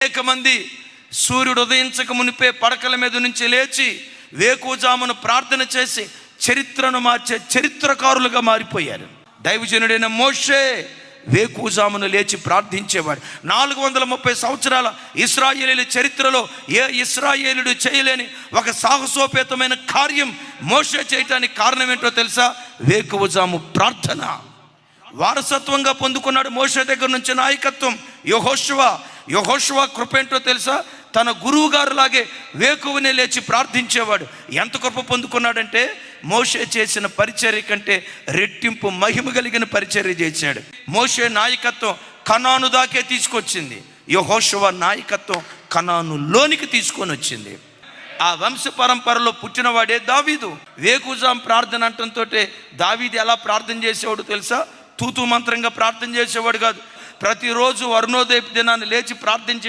అనేక మంది సూర్యుడు ఉదయించక మునిపే పడకల మీద నుంచి లేచి వేకువజామున ప్రార్థన చేసి చరిత్రను మార్చే చరిత్రకారులుగా మారిపోయారు. దైవజనుడైన మోషే వేకువజామున లేచి ప్రార్థించేవాడు. 430 సంవత్సరాల ఇశ్రాయేలీల చరిత్రలో ఏ ఇశ్రాయేలుడు చేయలేని ఒక సాహసోపేతమైన కార్యం మోషే చేయటానికి కారణం ఏంటో తెలుసా? వేకువజాము ప్రార్థన. వారసత్వంగా పొందుకున్నాడు మోషే దగ్గర నుంచి నాయకత్వం. యెహోషువ కృప ఏంటో తెలుసా? తన గురువు గారు లాగే వేకువనే లేచి ప్రార్థించేవాడు. ఎంత కృప పొందుకున్నాడంటే మోషే చేసిన పరిచర్య కంటే రెట్టింపు మహిమ కలిగిన పరిచర్య చేశాడు. మోషే నాయకత్వం కనాను దాకే తీసుకొచ్చింది. యెహోషువ నాయకత్వం కనానులోనికి తీసుకొని వచ్చింది. ఆ వంశ పరంపరలో పుట్టినవాడే దావీదు. వేకువజాము ప్రార్థన అంటంతో దావీదు ఎలా ప్రార్థన చేసేవాడు తెలుసా? తూతూ మంత్రంగా ప్రార్థన చేసేవాడు కాదు. ప్రతిరోజు అరుణోదయ దినాన్ని లేచి ప్రార్థించే